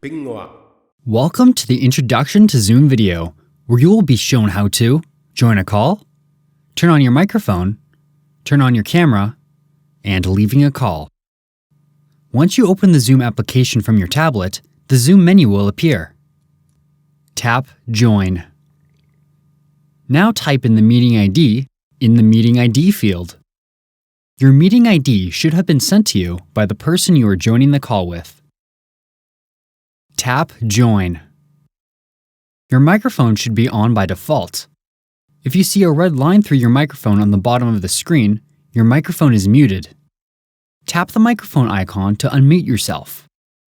Pinnguaq. Welcome to the Introduction to Zoom video, where you will be shown how to join a call, turn on your microphone, turn on your camera, and leaving a call. Once you open the Zoom application from your tablet, the Zoom menu will appear. Tap Join. Now type in the meeting ID in the Meeting ID field. Your meeting ID should have been sent to you by the person you are joining the call with. Tap Join. Your microphone should be on by default. If you see a red line through your microphone on the bottom of the screen, your microphone is muted. Tap the microphone icon to unmute yourself.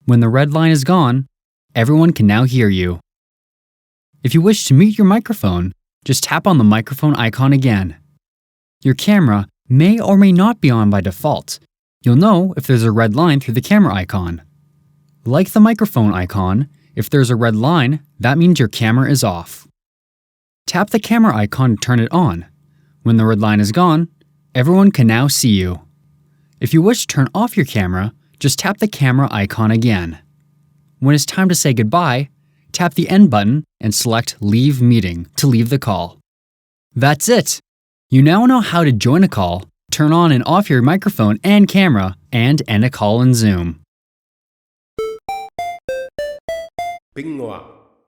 When the red line is gone, everyone can now hear you. If you wish to mute your microphone, just tap on the microphone icon again. Your camera may or may not be on by default. You'll know if there's a red line through the camera icon. Like the microphone icon, if there's a red line, that means your camera is off. Tap the camera icon to turn it on. When the red line is gone, everyone can now see you. If you wish to turn off your camera, just tap the camera icon again. When it's time to say goodbye, tap the End button and select Leave Meeting to leave the call. That's it! You now know how to join a call, turn on and off your microphone and camera, and end a call in Zoom. Pinnguaq.